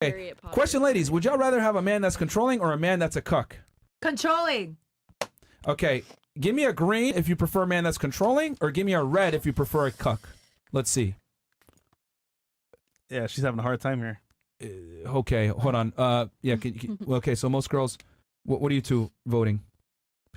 Okay. Question, ladies. Would y'all rather have a man that's controlling or a man that's a cuck? Controlling. Okay. Give me a green if you prefer a man that's controlling, or give me a red if you prefer a cuck. Let's see. Yeah, she's having a hard time here. Okay, hold on. Yeah. Okay, so most girls. What are you two voting?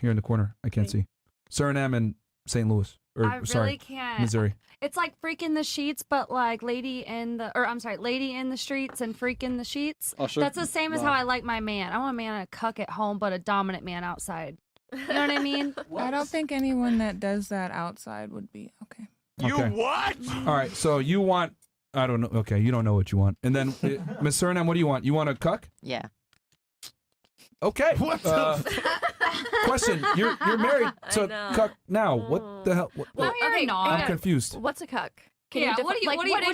Here in the corner, I can't see. Suriname and St. Louis. I really can't. Missouri. It's like freak in the sheets, but like lady in the streets and freak in the sheets. Oh, sure. That's the same as how I like my man. I want a man a cuck at home, but a dominant man outside. You know what I mean? I don't think anyone that does that outside would be okay. You what? All right, so you want, I don't know. Okay, you don't know what you want. And then, Miss Suriname, what do you want? You want a cuck? Yeah. Okay. Question: You're married to cuck now. What the hell? No, you're not. I'm confused. What's a cuck? What's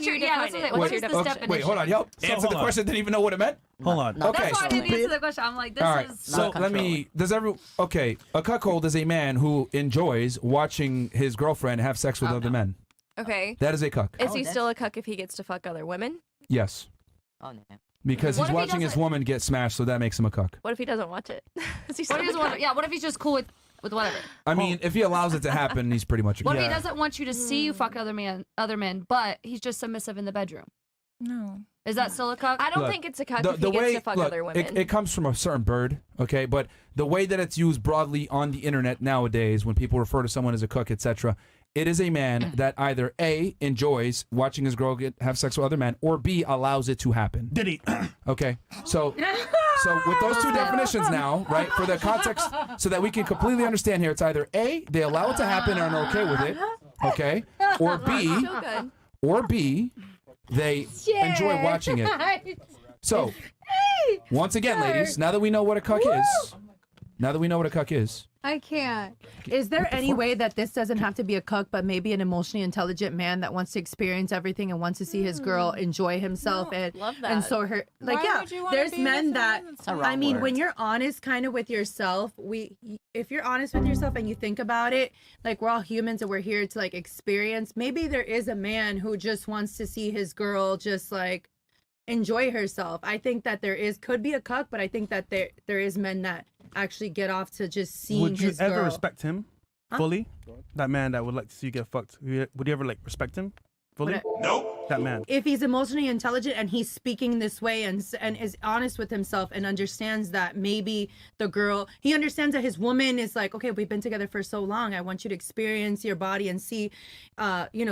your definition? Wait, hold on. Y'all answered the question. Didn't even know what it meant. Hold on. Okay. That's why I didn't answer the question. I'm like, this all right. is. So let me. Okay. A cuckold is a man who enjoys watching his girlfriend have sex with other men. Okay. That is a cuck. Is he still a cuck if he gets to fuck other women? Yes. Oh no. Because he's watching his woman get smashed, so that makes him a cuck. What if he doesn't watch it? What if he's just cool with whatever? I mean, if he allows it to happen, he's pretty much a cuck. What if he doesn't want you to see you fuck other men, but he's just submissive in the bedroom? No. Is that still a cuck? I don't think it's a cuck if he gets to fuck other women. It comes from a certain bird, okay? But the way that it's used broadly on the internet nowadays, when people refer to someone as a cuck, etc., it is a man that either A, enjoys watching his girl have sex with other men, or B, allows it to happen. Did he? Okay, so with those two definitions now, right, for the context, so that we can completely understand here, it's either A, they allow it to happen and are okay with it, okay, or B, they enjoy watching it. So, once again, ladies, now that we know what a cuck is, I can't. Is there any way that this doesn't have to be a cuck, but maybe an emotionally intelligent man that wants to experience everything and wants to see his girl enjoy himself and so her like there's men that I mean when you're honest kind of with yourself, if you're honest with yourself and you think about it, like we're all humans and we're here to like experience. Maybe there is a man who just wants to see his girl just like enjoy herself. I think that could be a cuck, but I think that there is men that actually get off to just seeing his girl. Would you ever respect him fully? That man that would like to see you get fucked. Would you ever like respect him fully? Nope. That man. If he's emotionally intelligent and he's speaking this way and is honest with himself and understands that maybe he understands that his woman is like, okay, we've been together for so long. I want you to experience your body and see,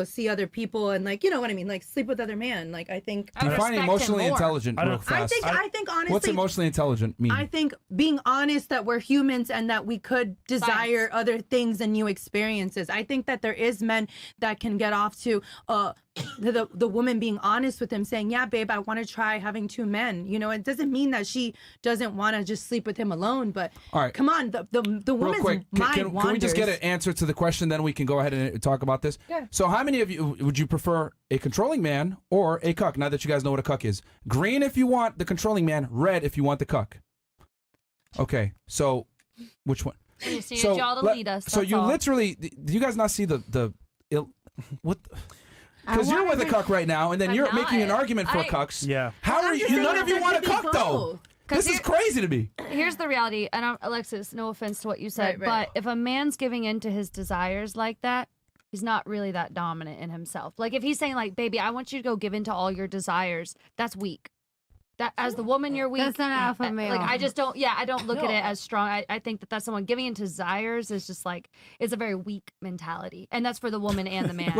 see other people and like, you know what I mean? Like sleep with other men. Like, I think. Define emotionally intelligent real fast. I think honestly. What's emotionally intelligent mean? I think being honest that we're humans and that we could desire other things and new experiences. I think that there is men that can get off to, the woman being honest with him saying, yeah, babe, I want to try having two men. You know, it doesn't mean that she doesn't want to just sleep with him alone, but all right. Come on, the woman's mind can we just get an answer to the question, then we can go ahead and talk about this? Yeah. So how many of you would you prefer a controlling man or a cuck, now that you guys know what a cuck is? Green if you want the controlling man, red if you want the cuck. Okay, so which one? We just needed y'all to lead us. So you literally, do you guys not see what? Because you're with a cuck right now, and then you're making an argument for cucks. Yeah. How are you? None of you want a cuck though. This is crazy to me. Here's the reality, and Alexis, no offense to what you said, but if a man's giving in to his desires like that, he's not really that dominant in himself. Like if he's saying like, baby, I want you to go give in to all your desires, that's weak. That as the woman, you're weak. That's not alpha male. Like I just don't. Yeah, I don't look at it as strong. I think that that's someone giving into desires is just like it's a very weak mentality, and that's for the woman and the man.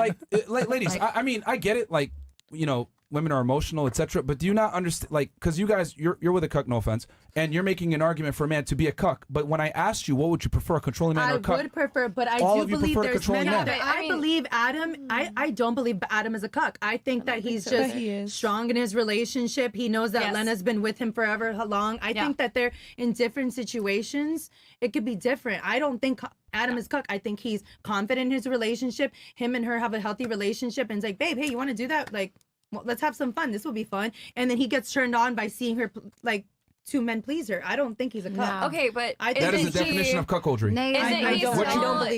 Ladies, I mean, I get it. Like, you know, women are emotional, etc. But do you not understand? Like, because you guys, you're with a cuck, no offense, and you're making an argument for a man to be a cuck. But when I asked you, what would you prefer, a controlling man or a cuck? I would prefer, but I do believe there's men out there. I believe Adam. I don't believe Adam is a cuck. I think that he's just strong in his relationship. He knows that Lena's been with him forever long. I think that they're in different situations. It could be different. I don't think Adam is cuck. I think he's confident in his relationship. Him and her have a healthy relationship, and it's like, babe, hey, you want to do that? Like, well, let's have some fun. This will be fun. And then he gets turned on by seeing her like to men pleaser. I don't think he's a cuck. No. Okay, but That is the definition of cuckoldry.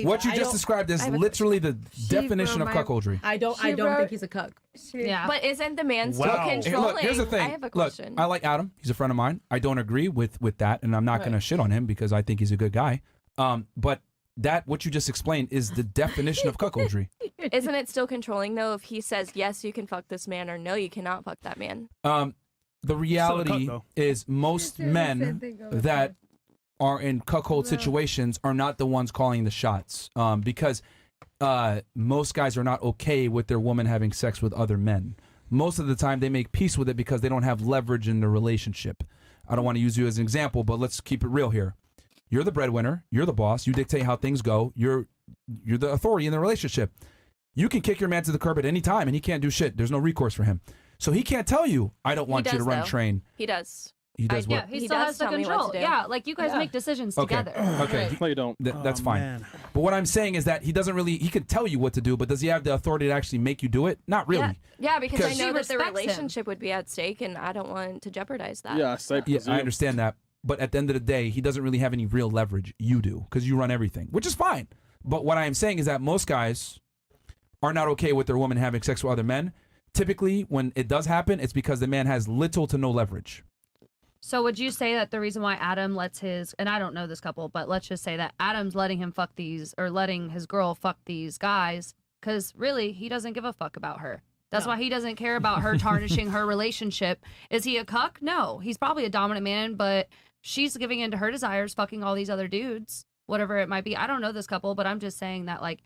What you just described is literally the definition of cuckoldry. I don't think he's a cuck. Yeah. But isn't the man still Wow. controlling? Hey, look, here's the thing. I have a question. Look, I like Adam. He's a friend of mine. I don't agree with that, and I'm not going to shit on him because I think he's a good guy. But what you just explained is the definition of cuckoldry. Isn't it still controlling though if he says yes you can fuck this man or no you cannot fuck that man? The reality is most men that are in cuckold situations are not the ones calling the shots because most guys are not okay with their woman having sex with other men. Most of the time they make peace with it because they don't have leverage in the relationship. I don't want to use you as an example, but let's keep it real here. You're the breadwinner. You're the boss. You dictate how things go. You're the authority in the relationship. You can kick your man to the curb at any time and he can't do shit. There's no recourse for him. So he can't tell you, I don't want you to run train. He does. He does what? Yeah, he still does has the tell me what control. to do. Yeah, like you guys make decisions together. Okay. No, you don't. That's fine. Man. But what I'm saying is that he doesn't really, he can tell you what to do, but does he have the authority to actually make you do it? Not really. Yeah, because I Because- know She that the respects him. relationship would be at stake and I don't want to jeopardize that. Yeah, I Yeah, I understand that. But at the end of the day, he doesn't really have any real leverage. You do, because you run everything, which is fine. But what I am saying is that most guys are not okay with their woman having sex with other men. Typically, when it does happen, it's because the man has little to no leverage. So would you say that the reason why Adam lets his, and I don't know this couple, but let's just say that Adam's letting him fuck these, or letting his girl fuck these guys, because really, he doesn't give a fuck about her. That's why he doesn't care about her tarnishing her relationship. Is he a cuck? No. He's probably a dominant man, but she's giving in to her desires, fucking all these other dudes, whatever it might be. I don't know this couple, but I'm just saying that, like,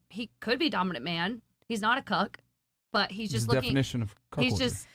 he could be dominant man. He's not a cuck, but he's just looking. Definition of cuckoldry. He's just,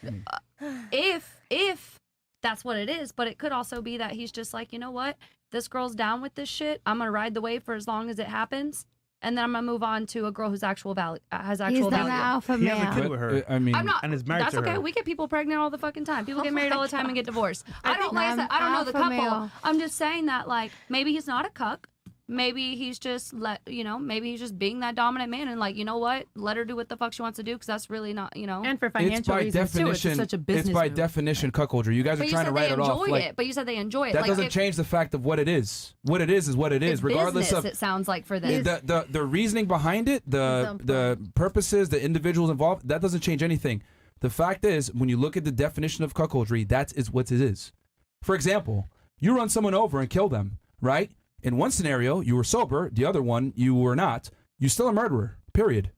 if that's what it is, but it could also be that he's just like, you know what? This girl's down with this shit. I'm going to ride the wave for as long as it happens. And then I'm going to move on to a girl who's has actual value. He's not an alpha He has a male. kid with her. I mean, I'm not. And is married That's to okay. her. We get people pregnant all the fucking time. People get married all the time and get divorced. I don't like I'm that. I don't know the alpha couple. male. I'm just saying that, like, maybe he's not a cuck. Maybe he's just maybe he's just being that dominant man and, like, you know what? Let her do what the fuck she wants to do, because that's really not, And for it's financial by reasons too. It's definition. such a business It's by move. definition cuckoldry. You guys are But you trying to said write they it off. enjoy Like, it. But you said they enjoy it. that Like, doesn't if- change the fact of what it is. What it is what it is, it's regardless business, of. it sounds like for them. The reasoning behind it, the purposes, the individuals involved, that doesn't change anything. The fact is, when you look at the definition of cuckoldry, that is what it is. For example, you run someone over and kill them, right? In one scenario, you were sober. The other one, you were not. You're still a murderer, period.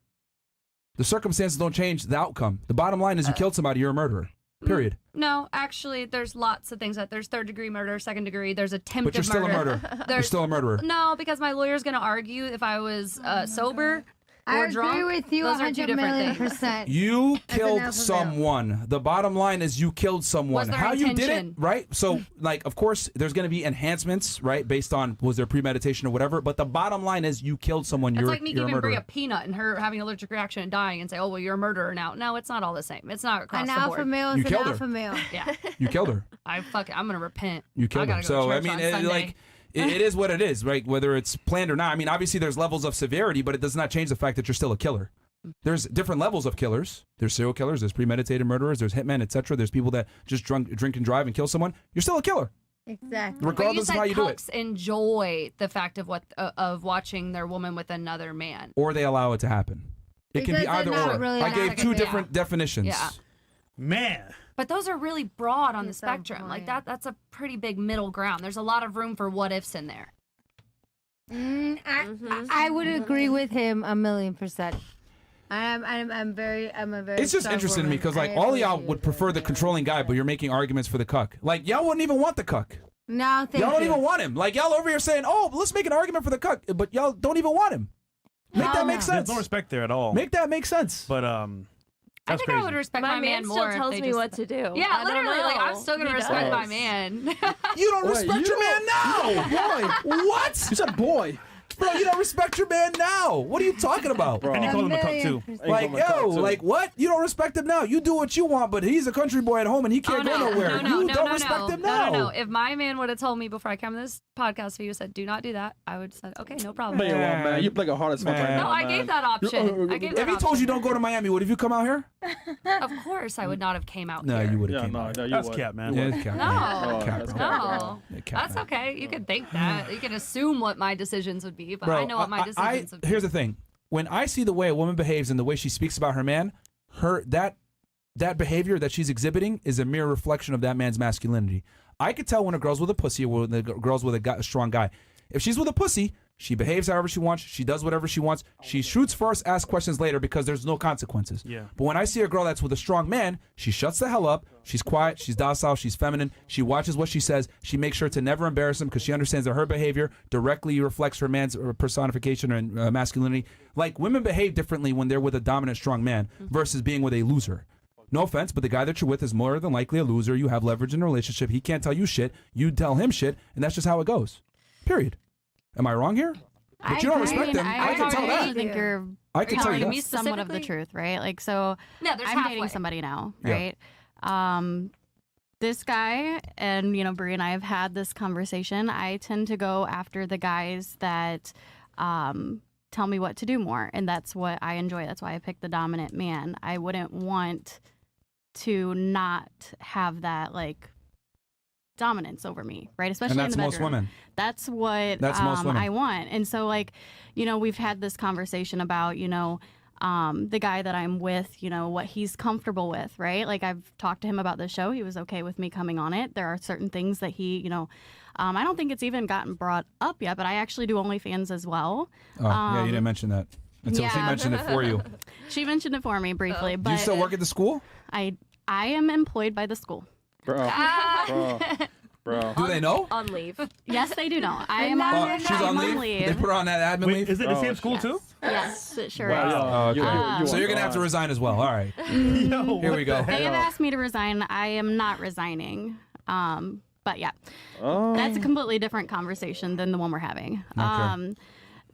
The circumstances don't change the outcome. The bottom line is you killed somebody, you're a murderer, period. No, actually, there's lots of things that there's third-degree murder, second-degree. There's But attempted you're still a murder. murderer. You're still a murderer. No, because my lawyer's going to argue if I was sober or I drunk. agree with you Those are two 100 different million things. %. You As an killed alpha male. someone. The bottom line is you killed someone. Was there How you did it, intention? right? So, like, of course, there's going to be enhancements, right, based on was there premeditation or whatever. But the bottom line is you killed someone. It's You're, like me you're a giving Brie murderer. a peanut and her having an allergic reaction and dying and say, oh, well, you're a murderer now. No, it's not all the same. It's not across An the alpha board. male You is an killed her. alpha male. Yeah. You killed her. I'm going to repent. You I killed her. gotta go to So I church mean, on it, Sunday. like, it is what it is, right? Whether it's planned or not. I mean, obviously there's levels of severity, but it does not change the fact that you're still a killer. There's different levels of killers. There's serial killers. There's premeditated murderers. There's hitmen, etc. There's people that just drink and drive and kill someone. You're still a killer, Exactly. regardless but of how you do it. cucks enjoy the fact of watching their woman with another man. Or they allow it to happen. It can Because be they're either not or. really I an gave alpha two male. different definitions. Yeah. Man. But those are really broad on the Yes, I'm spectrum. Like fine. that's a pretty big middle ground. There's a lot of room for what ifs in there. I would agree with him 1,000,000%. I'm a very. It's just strong interesting to me woman. because, like, I all of agree y'all with would you. prefer the controlling guy, but you're making arguments for the cuck. Like, y'all wouldn't even want the cuck. No, thank Y'all don't you. even want him. Like, y'all over here saying, oh, let's make an argument for the cuck, but y'all don't even want him. Make that make There's sense. no respect there at all. Make that make sense. But I that's think crazy. I would respect My my man more still if tells they me just- what to do. Yeah, I don't literally. Like, I'm know. still gonna He respect does. my man. You don't Wait, respect you your man now. Boy. What? You said boy. Bro, you don't respect your man now. What are you talking about? And you call him a cuck too. Like, yo, like what? You don't respect him now. You do what you want, but he's a country boy at home and he can't go nowhere. You don't respect him now. No. If my man would have told me before I came on this podcast, if he said, do not do that, I would have said, okay, no problem. Man, you play a hard as fuck right now. No, I gave that option. If he told you don't go to Miami, would you come out here? Of course, I would not have came out No, here. you would have Yeah, came out. no, you That's would. cap, man. Yeah, it's cap. No, Cap, that's okay. You can think that. You can assume what my decisions would be, but Bro, I know what my decisions would be. Here's the thing. When I see the way a woman behaves and the way she speaks about her man, that behavior that she's exhibiting is a mere reflection of that man's masculinity. I could tell when a girl's with a pussy or when a girl's with a strong guy. If she's with a pussy, she behaves however she wants. She does whatever she wants. She shoots first, asks questions later because there's no consequences. Yeah. But when I see a girl that's with a strong man, she shuts the hell up. She's quiet. She's docile. She's feminine. She watches what she says. She makes sure to never embarrass him because she understands that her behavior directly reflects her man's personification and masculinity. Like, women behave differently when they're with a dominant, strong man versus being with a loser. No offense, but the guy that you're with is more than likely a loser. You have leverage in a relationship. He can't tell you shit. You tell him shit, and that's just how it goes. Period. Am I wrong here? But you don't respect him. I can tell that. I think you're I can tell you telling that. somewhat of the truth, right? Like, so No, there's I'm halfway. dating somebody now, Yeah. right? This guy, and Brie and I have had this conversation. I tend to go after the guys that tell me what to do more, and that's what I enjoy. That's why I picked the dominant man. I wouldn't want to not have that dominance over me, right? Especially And that's in the most bedroom. women. That's what Most women. I want. And so we've had this conversation about, the guy that I'm with, what he's comfortable with, right? Like, I've talked to him about the show. He was okay with me coming on it. There are certain things that he, I don't think it's even gotten brought up yet, but I actually do OnlyFans as well. Oh, yeah, you didn't mention that until she yeah. mentioned it for you. She mentioned it for me briefly, but Do you still work at the school? I am employed by the school. Bro. Do they know? On leave. Yes, they do know. I am on, She's on leave. They put her on that admin Wait, leave. is it the same school Yes. too? Yes, it sure Wow. is. Oh, okay. You So you're gonna have to resign as well. All right. Here we go. They have asked me to resign. I am not resigning. But yeah, that's a completely different conversation than the one we're having.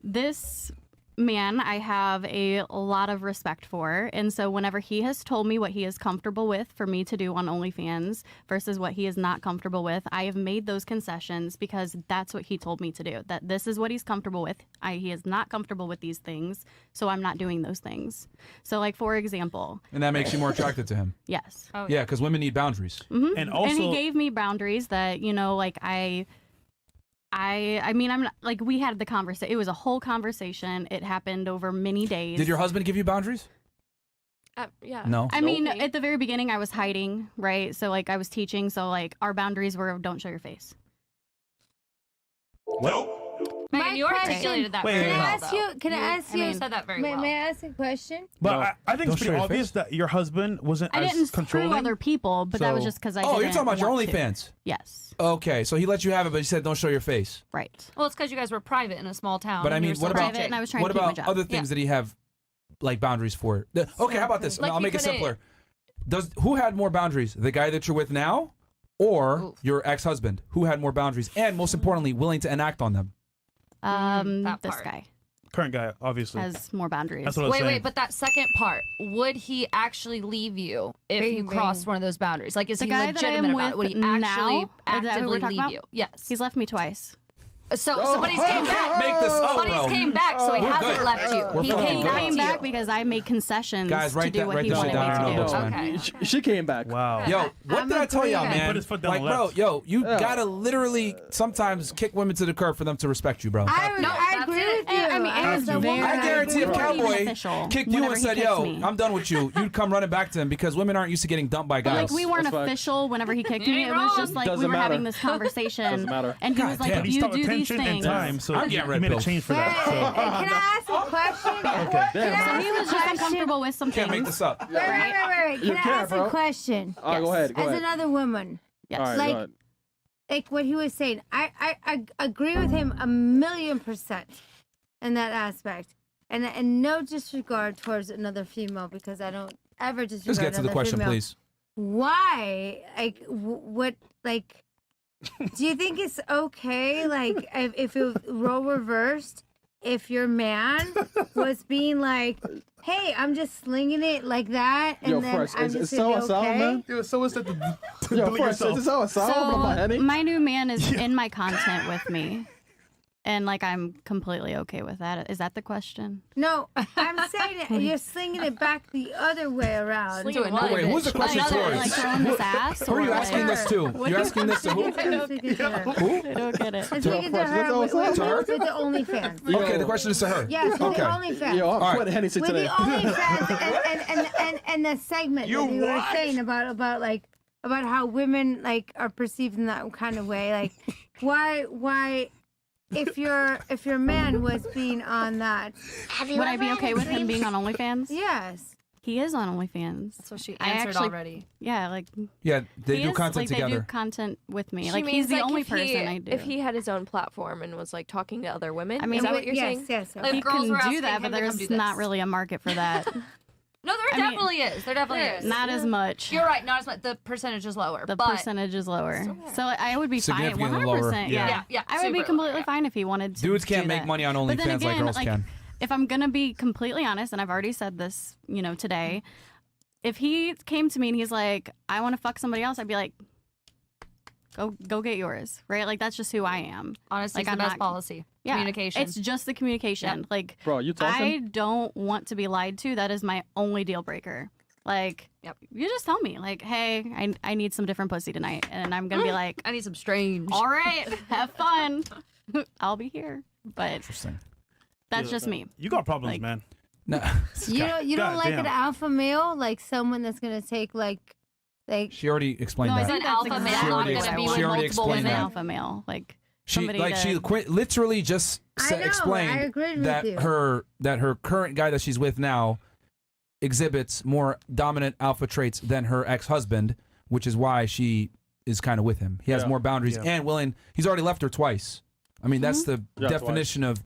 This man I have a lot of respect for, and so whenever he has told me what he is comfortable with for me to do on OnlyFans versus what he is not comfortable with, I have made those concessions because that's what he told me to do, that this is what he's comfortable with. He is not comfortable with these things, so I'm not doing those things. So, like, for example, And that makes you more attracted to him. yes. Yeah, because women need boundaries. And also, And he gave me boundaries that, I mean, I'm not, like, we had the conversation. It was a whole conversation. It happened over many days. Did your husband give you boundaries? Yeah. No. I mean, at the very beginning, I was hiding, right? So, like, I was teaching. So, like, our boundaries were don't show your face. Megan, you articulated that Wait, very wait, well, wait. though. Can I ask you? You said that very well. May I ask a question? but No. I think Don't it's show pretty your obvious face. that your husband wasn't I as didn't screw controlling. other people, but that was just because I Oh, you're didn't talking about your want to. OnlyFans. Yes, Okay, so he let you have it, but he said don't show your face. right. Well, it's because you guys were private in a small town. But I and you mean, were what still about private, and I was trying what to keep my about job. other things that he have like boundaries for? Okay, how about this? Like I'll he make it couldn't- simpler. Who had more boundaries? The guy that you're with now, or Oof. your ex-husband? Who had more boundaries, and most importantly, willing to enact on them? that This part. guy Current guy, obviously. has more boundaries. That's what I was saying. Wait, but that second part, would he actually leave you if you Bing, crossed bing. one of those boundaries? Like, is The he guy that I am legitimate about it? with Would he actually now, is that who we're actively talking leave about? you? Yes. He's left me twice. So somebody's came back. Make this up, Somebody's bro. came back, so he We're hasn't good. left you. We're He fucking came good. back Came to back you. because I made concessions Guys, to write do that- what write he this wanted shit me down. to I do. know what's Okay. She came back. Wow. Yo, what I'm did I tell y'all, agreeing. man? Put his foot down Like, and bro, left. yo, you gotta literally sometimes kick women to the curb for them to respect you, bro. I that's agree it. with you. I mean, As a you. woman, I guarantee if It wasn't even Cowboy official kicked you whenever and he said, kicked yo, me. I'm done with you, you'd come running back to him because women aren't used to getting dumped by But, guys. like, we weren't That's facts. official whenever he kicked You me. ain't It was wrong. just like Doesn't we were matter. having this conversation. Doesn't matter. And he was God like, damn. if He you stopped do these attention and things. time, so I'm getting red he made a pills. change for that. Hey, So. can I ask a question? Okay. Can I So ask he a was just question? uncomfortable with some Can't make things. this up. Wait. Can You I can, ask bro. a question? All right, go ahead. Go As ahead. another woman, Yes. All right, Like- go ahead. like what he was saying, I agree with him 1,000,000% in that aspect. And no disregard towards another female because I don't ever disregard Just get to the another question, female. please. Why? Like, what? Like, do you think it's okay? Like, if it role reversed, if your man was being like, hey, I'm just slinging it like that, and then Fresh, I'm is just so gonna a be sound, okay. man? Yo, so is that the Yo, Fresh, is this how a sound? So my new man is in my content with me. And like I'm completely okay with that. Is that the question? No, I'm saying that you're slinging it back the other way around. Slinging it what? Wait, who's the question Another, towards? like throwing this ass? Who are you or, asking like- this to? You're asking this to who? I'm speaking to her. Who? I don't get it. I'm speaking to her with the OnlyFans. Okay, the question is to her. Yes, Okay. the OnlyFans. Yo, I'm All right. quitting Hennessy With the today. OnlyFans and the segment that you were saying about how women like are perceived in that kind of way, like why if your man was being on that, Would I be okay with him being on OnlyFans? yes. He is on OnlyFans. So she I answered actually- already. Yeah, like Yeah, they he do is, content like, together. They do content with me. She Like he's means, the like, only if person he, I do. If he had his own platform and was like talking to other women, I mean, is that what you're yes, saying? yes. Like, he girls can were do asking that, him but to come there's do this. not really a market for that. No, there I mean, definitely is. There definitely is. Not as much. You're right. Not as much. The percentage is lower. The but percentage is lower. So I would be fine. Significantly 100%. lower. Yeah. Yeah, I would be super completely lower, fine if he wanted to. Dudes can't do make that. money on But then OnlyFans like again, girls can. If I'm gonna be completely honest, and I've already said this, today, if he came to me and he's like, "I want to fuck somebody else," I'd be like, "Go get yours," right? Like that's just who I am. honestly, Like, it's the I'm best not- policy. Yeah, Communication. It's just the communication. Like, Bro, you talking? I don't want to be lied to. That is my only deal breaker. Like, Yep. you just tell me, like, hey, I need some different pussy tonight, and I'm gonna be like, I need some strange. all right, have fun. I'll be here. But Interesting. that's just me. You got problems, Like- man. No, You don't like damn. an alpha male, like someone that's gonna take like she already explained No, I that. think An alpha that's male exactly not gonna what I be want. with She already multiple explained women. an alpha male, like She somebody to- literally just I know, I explained agreed with that you. her current guy that she's with now exhibits more dominant alpha traits than her ex-husband, which is why she is kind of with him. He has Yeah. more boundaries Yeah. and willing. He's already left her twice. I mean, that's the Yeah, definition of